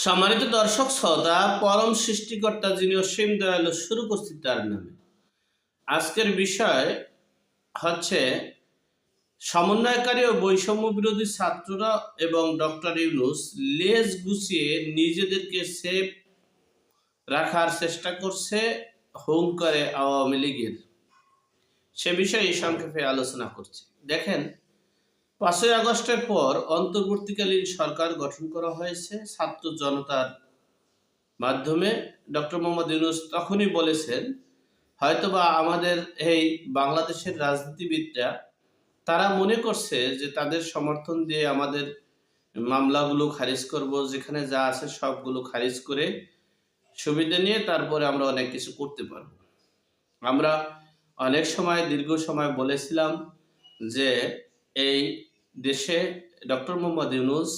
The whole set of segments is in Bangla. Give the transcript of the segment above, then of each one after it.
সম্মানিত দর্শক শ্রোতা, পরম সৃষ্টিকর্তা যিনি অসীম দয়ালু, শুরু করছি তার নামে। আজকের বিষয় হচ্ছে সমন্বয়কারী ও বৈষম্য বিরোধী ছাত্ররা এবং ডক্টর ইউনূস লেজ গুছিয়ে নিজেদেরকে সেফ রাখার চেষ্টা করছে হুঙ্কারে আওয়ামী লীগের। সে বিষয়ে সংক্ষেপে আলোচনা করছি। দেখেন, ৫ই আগস্টের পর অন্তর্বর্তীকালীন সরকার গঠন করা হয়েছে ছাত্র জনতার মাধ্যমে। ডক্টর মোহাম্মদ ইউনূস তখনই বলেছেন, হয়তোবা আমাদের এই বাংলাদেশের রাজনীতিবিদরা তারা মনে করছে যে তাদের সমর্থন দিয়ে আমাদের মামলাগুলো খারিজ করব, যেখানে যা আছে সবগুলো খারিজ করে সুবিধা নিয়ে তারপরে আমরা অনেক কিছু করতে পারব। আমরা অনেক সময় দীর্ঘ সময় বলেছিলাম যে এই দেশে ডক্টর মোহাম্মদ ইউনূস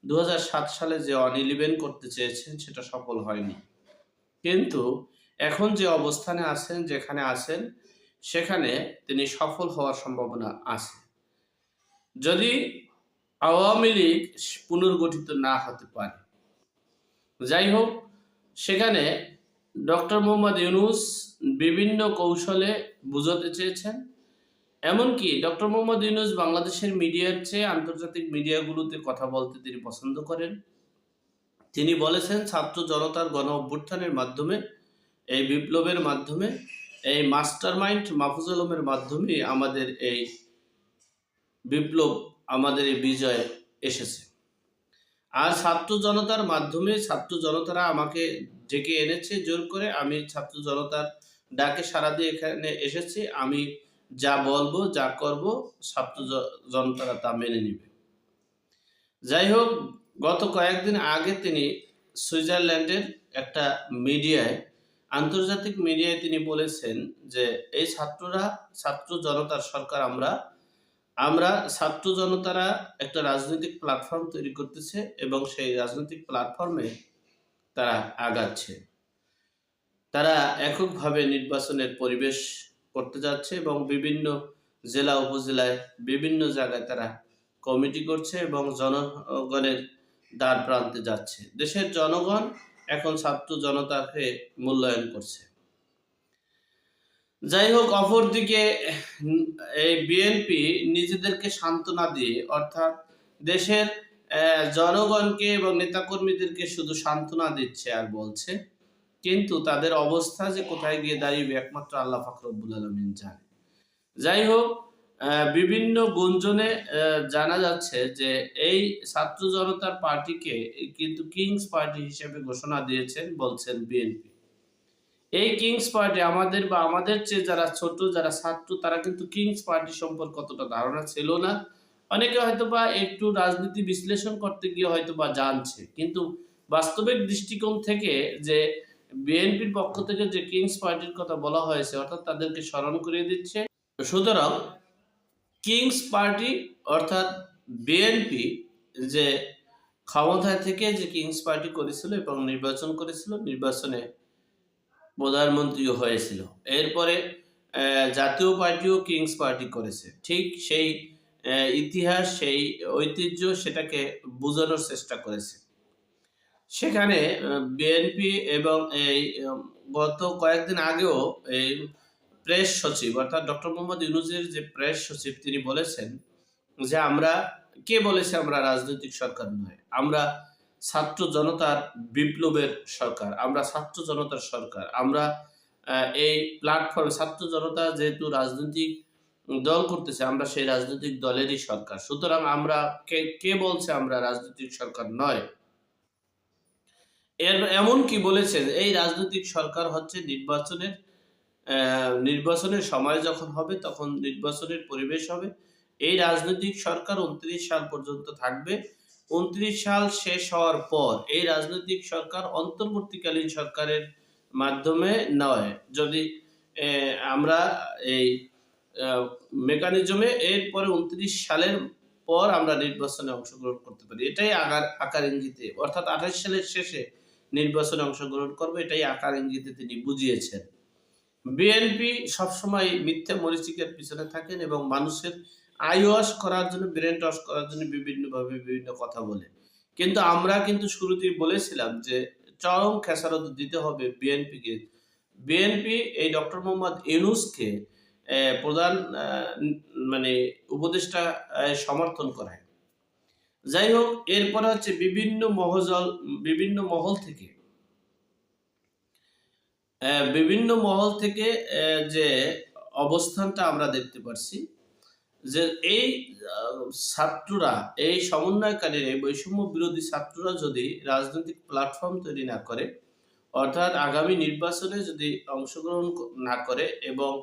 ২০০৭ সালে যে অনিলিভেন করতে চেয়েছেন সেটা সফল হয়নি। কিন্তু এখন যে অবস্থানে আছেন, যেখানে আছেন, সেখানে তিনি সফল হওয়ার সম্ভাবনা আছে, যদি আওয়ামী লীগ পুনর্গঠিত না হতে পারে। যাই হোক, সেখানে ডক্টর মোহাম্মদ ইউনূস বিভিন্ন কৌশলে বুঝাতে চেয়েছেন। এমনকি ডক্টর মোহাম্মদ ইউনূস বাংলাদেশের মিডিয়ার চেয়ে আন্তর্জাতিক মিডিয়াগুলোতে কথা বলতে তিনি পছন্দ করেন। তিনি বলেছেন, ছাত্র জনতার গণ অভ্যুত্থানের মাধ্যমে, এই বিপ্লবের মাধ্যমে, এই মাস্টারমাইন্ড মাহফুজ আলমের মাধ্যমে আমাদের এই বিপ্লব, আমাদের এই বিজয় এসেছে। আর ছাত্র জনতার মাধ্যমে ছাত্র জনতারা আমাকে ডেকে এনেছে জোর করে। আমি ছাত্র জনতার ডাকে সাড়া দিয়ে এখানে এসেছি। আমি যা বলবো, যা করব, ছাত্র জনতারা তা মেনে নিবে। যাই হোক, গত কয়েকদিন আগে তিনি সুইজারল্যান্ডের একটা মিডিয়ায়, আন্তর্জাতিক মিডিয়ায় তিনি বলেছেন যে এই ছাত্র জনতার সরকার, আমরা ছাত্র জনতারা একটা রাজনৈতিক প্ল্যাটফর্ম তৈরি করতেছে এবং সেই রাজনৈতিক প্ল্যাটফর্মে তারা আগাচ্ছে। তারা এককভাবে নির্বাচনের পরিবেশ করতে যাচ্ছে এবং বিভিন্ন জেলা উপজেলায় বিভিন্ন জায়গায় তারা কমিটি করছে এবং জনগণের দ্বার প্রান্তে যাচ্ছে। দেশের জনগণ এখন ছাত্র জনতাকে মূল্যায়ন করছে। যাই হোক, অপরদিকে এই বিএনপি নিজেদেরকে সান্ত্বনা দিয়ে, অর্থাৎ দেশের জনগণকে এবং নেতাকর্মীদেরকে শুধু সান্ত্বনা দিচ্ছে আর বলছে, কিন্তু তাদের অবস্থা যে কোথায় গিয়ে দাঁড়িয়ে একমাত্র আল্লাহ পাক রব্বুল আলামিন জানে। যাই হোক, বিভিন্ন গুঞ্জনে জানা যাচ্ছে যে এই ছাত্র জনতার পার্টিকে কিন্তু কিংস পার্টি হিসেবে ঘোষণা দিয়েছেন, বলছেন বিএনপি। এই কিংস পার্টি আমাদের চেয়ে যারা ছোট, যারা ছাত্র, তারা কিন্তু কিংস পার্টি সম্পর্কে অতটা ধারণা ছিল না। অনেকে হয়তোবা একটু রাজনীতি বিশ্লেষণ করতে গিয়ে হয়তোবা জানছে, কিন্তু বাস্তবিক দৃষ্টিকোণ থেকে যে বিএনপির পক্ষ থেকে যে কিংস পার্টির কথা বলা হয়েছে, অর্থাৎ তাদেরকে স্মরণ করিয়ে দিচ্ছে। সুতরাং কিংস পার্টি অর্থাৎ বিএনপি যে ক্ষমতায় থেকে যে কিংস পার্টি করেছিল এবং নির্বাচন করেছিল, নির্বাচনে প্রধানমন্ত্রীও হয়েছিল। এরপরে জাতীয় পার্টিও কিংস পার্টি করেছে। ঠিক সেই ইতিহাস, সেই ঐতিহ্য, সেটাকে বোঝানোর চেষ্টা করেছে। সেখানে বিএনপি এবং এই গত কয়েকদিন আগেও এই প্রেস সচিব, অর্থাৎ ডক্টর মোহাম্মদ ইউনূসের যে প্রেস সচিব, তিনি বলেছেন যে কে বলেছে আমরা রাজনৈতিক সরকার নয়, আমরা ছাত্র জনতার বিপ্লবের সরকার, আমরা ছাত্র জনতার সরকার। আমরা এই প্ল্যাটফর্মে ছাত্র জনতা যেহেতু রাজনৈতিক দল করতেছে, আমরা সেই রাজনৈতিক দলেরই সরকার। সুতরাং আমরা কে বলছে আমরা রাজনৈতিক সরকার নয়। এমন কি বলেছেন, এই রাজনৈতিক সরকার হচ্ছে নির্বাচনের সময় যখন হবে তখন নির্বাচনের পরিবেশ হবে। এই রাজনৈতিক সরকার ২৯ সাল পর্যন্ত থাকবে। ২৯ সাল শেষ হওয়ার পর এই রাজনৈতিক সরকার অন্তর্বর্তীকালীন সরকারের মাধ্যমে নয়, যদি আমরা এই মেকানিজমে এরপরে ২৯ সালের পর আমরা নির্বাচনে অংশগ্রহণ করতে পারি। এটাই আকার ইঙ্গিতে, অর্থাৎ ২৮ সালের শেষে নির্বাচনে অংশগ্রহণ করবে, এটাই আকার ইঙ্গিতে তিনি বুঝিয়েছেন। বিএনপি সবসময় মিথ্যা মরিচিকার পিছনে থাকেন এবং মানুষের আই ওয়াশ করার জন্য, ব্রেন ওয়াশ করার জন্য বিভিন্নভাবে বিভিন্ন কথা বলে। কিন্তু আমরা কিন্তু শুরুতেই বলেছিলাম যে চরম খেসারত দিতে হবে বিএনপিকে। বিএনপি এই ডক্টর মোহাম্মদ ইউনূসকে প্রধান মানে উপদেষ্টা সমর্থন করায়। যাই হোক, এরপরে হচ্ছে বিভিন্ন মহল থেকে যে অবস্থানটা আমরা দেখতে পাচ্ছি যে এই ছাত্ররা, এই সমন্বয়কারীরা, এই বৈষম্য বিরোধী ছাত্ররা যদি রাজনৈতিক প্ল্যাটফর্ম তৈরি না করে, অর্থাৎ আগামী নির্বাচনে যদি অংশগ্রহণ না করে এবং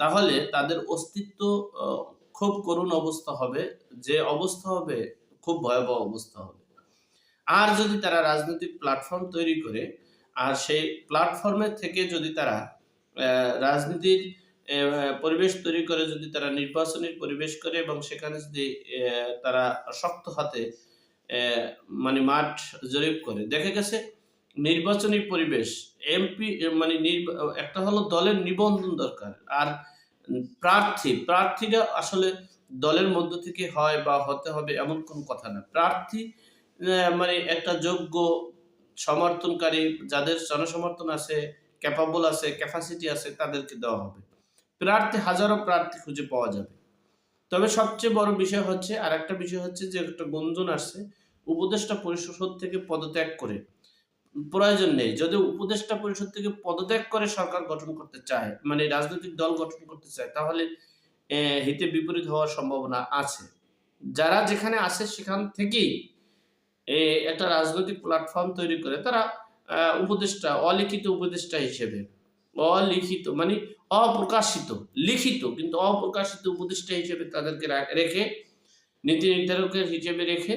তাহলে তাদের অস্তিত্ব খুব করুণ অবস্থা হবে, যে অবস্থা হবে খুব ভয়াবহ অবস্থা হবে। আর যদি তারা রাজনৈতিক প্ল্যাটফর্ম তৈরি করে আর সেই প্ল্যাটফর্মের থেকে যদি তারা রাজনীতির পরিবেশ তৈরি করে, যদি তারা নির্বাচনের পরিবেশ করে এবং সেখানে যদি তারা শক্ত হাতে মানে মাঠ জরিপ করে, দেখা গেছে নির্বাচনী পরিবেশ এমপি মানে একটা হলো দলের নিবন্ধন দরকার, আর প্রার্থীরা আসলে দলের মধ্য থেকে হয় বা হতে হবে এমন কোনো কথা না। প্রার্থী মানে একটা যোগ্য সমর্থনকারী, যাদের জনসমর্থন আছে, ক্যাপাবল আছে, ক্যাপাসিটি আছে, তাদেরকে দেওয়া হবে। হাজারো প্রার্থী খুঁজে পাওয়া যাবে। তবে সবচেয়ে বড় বিষয় হচ্ছে, আর একটা বিষয় হচ্ছে যে একটা গুঞ্জন আসছে উপদেষ্টা পরিষদ থেকে পদত্যাগ করে, প্রয়োজন নেই। যদি উপদেষ্টা পরিষদ থেকে পদত্যাগ করে সরকার গঠন করতে চায়, মানে রাজনৈতিক দল গঠন করতে চায়, তাহলে হিতে বিপরীত হওয়ার সম্ভাবনা আছে। যারা যেখানে আছে সেখান থেকেই একটা রাজনৈতিক প্ল্যাটফর্ম তৈরি করে তারা উপদেষ্টা, অলিখিত উপদেষ্টা হিসেবে, অলিখিত মানে অপ্রকাশিত, লিখিত কিন্তু অপ্রকাশিত উপদেষ্টা হিসেবে তাদেরকে রেখে, নীতি নির্ধারকের হিসেবে রেখে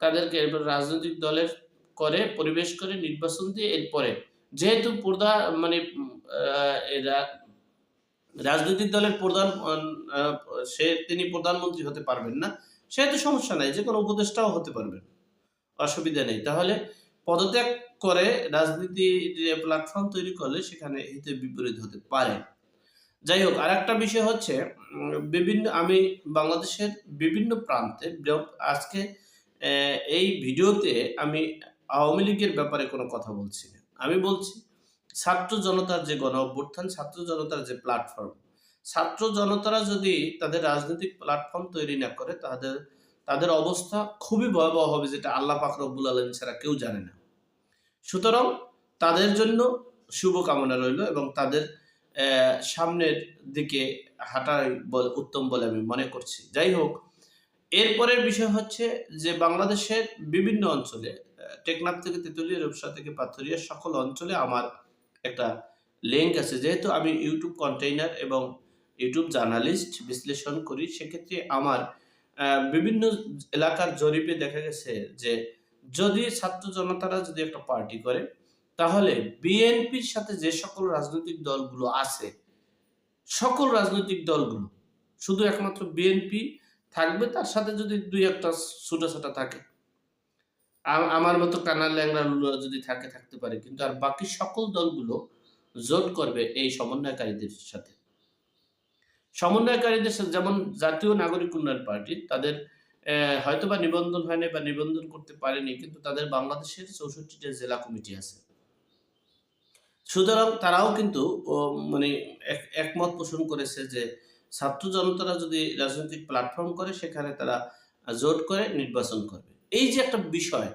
তাদেরকে এরপর রাজনৈতিক দলের করে পরিবেশ করে নির্বাচন দিয়ে, এরপরে যেহেতু মানে রাজনৈতিক দলের প্রধান তিনি প্রধানমন্ত্রী হতে পারবেন না, সেহেতু সমস্যা নাই, যে কোনো উপদেষ্টাও হতে পারবেন, অসুবিধা নেই। তাহলে পদত্যাগ করে রাজনীতির প্ল্যাটফর্ম তৈরি করলে সেখানে হিতে বিপরীত হতে পারে। যাই হোক, আরেকটা বিষয় হচ্ছে আমি বাংলাদেশের বিভিন্ন প্রান্তে আজকে এই ভিডিওতে আমি আওয়ামী লীগের ব্যাপারে কোনো কথা বলছি না। আমি বলছি ছাত্র জনতার যে গণ অভ্যুত্থান, ছাত্র জনতার যে প্ল্যাটফর্ম, ছাত্র জনতারা যদি তাদের রাজনৈতিক প্ল্যাটফর্ম তৈরি না করে, তাদের অবস্থা খুবই ভয়াবহ হবে, যেটা আল্লাহ পাক রব্বুল আলামিন ছাড়া কেউ জানে না। সুতরাং তাদের জন্য শুভকামনা রইল এবং তাদের সামনের দিকে হাঁটাই উত্তম বলে আমি মনে করছি। যাই হোক, এরপরের বিষয় হচ্ছে যে বাংলাদেশের বিভিন্ন অঞ্চলে, টেকনাফ থেকে তেঁতুলিয়া, রূপসা থেকে পাথুরিয়া, সকল অঞ্চলে আমার একটা লিঙ্ক আছে। যেহেতু আমি ইউটিউব কন্টেইনার এবং ইউটিউব জার্নালিস্ট, বিশ্লেষণ করি, সেক্ষেত্রে আমার বিভিন্ন এলাকার জরিপে দেখা গেছে যে যদি ছাত্র জনতারা যদি একটা পার্টি করে, তাহলে বিএনপির সাথে যে সকল রাজনৈতিক দলগুলো আছে, সকল রাজনৈতিক দলগুলো, শুধু একমাত্র বিএনপি থাকবে, তার সাথে যদি দুই একটা ছোটাছাটা থাকে, আমার মতো কানাল ল্যাংড়া লুলা যদি থাকতে পারে, কিন্তু আর বাকি সকল দলগুলো জোট করবে এই সমন্বয়কারীদের সাথে। সমন্বয়কারীদের সাথে যেমন জাতীয় নাগরিক উন্নয়ন পার্টি, তাদের হয়তোবা নিবন্ধন হয়নি বা নিবন্ধন করতে পারেনি, কিন্তু তাদের বাংলাদেশের 64টা জেলা কমিটি আছে। সুতরাং তারাও কিন্তু মানে একমত পোষণ করেছে যে ছাত্র জনতারা যদি রাজনৈতিক প্ল্যাটফর্ম করে, সেখানে তারা জোট করে নির্বাচন করবে। এই যে একটা বিষয়,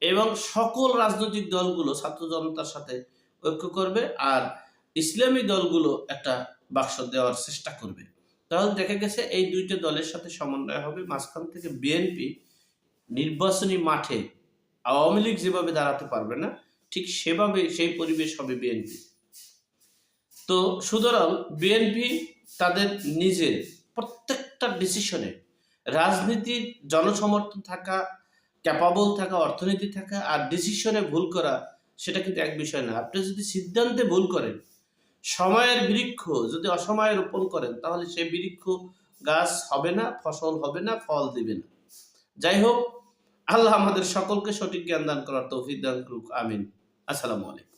এবং সকল রাজনৈতিক দলগুলো ছাত্র জনতার সাথে ঐক্য করবে আর ইসলামী দলগুলো একটা বাক্স দেওয়ার চেষ্টা করবে। তাহলে দেখা গেছে এই দুইটা দলের সাথে সমন্বয় হবে, মাঝখান থেকে বিএনপি নির্বাচনী মাঠে আওয়ামী লীগ যেভাবে দাঁড়াতে পারবে না, ঠিক সেভাবে সেই পরিবেশ হবে বিএনপি। তো সুতরাং বিএনপি তাদের নিজের প্রত্যেকটা ডিসিশনে রাজনীতির জনসমর্থন থাকা, ক্যাপাবল থাকা, অর্থনীতি থাকা আর ডিসিশনে ভুল করা, সেটা কিন্তু এক বিষয় না। আপনি যদি সিদ্ধান্তে ভুল করেন, সময়ের বৃক্ষ যদি অসময়ে রোপণ করেন, তাহলে সেই বৃক্ষ গাছ হবে না, ফসল হবে না, ফল দিবে না। যাই হোক, আল্লাহ আমাদের সকলকে সঠিক জ্ঞান দান করার তৌফিক দান করুক। আমিন। আসসালামু আলাইকুম।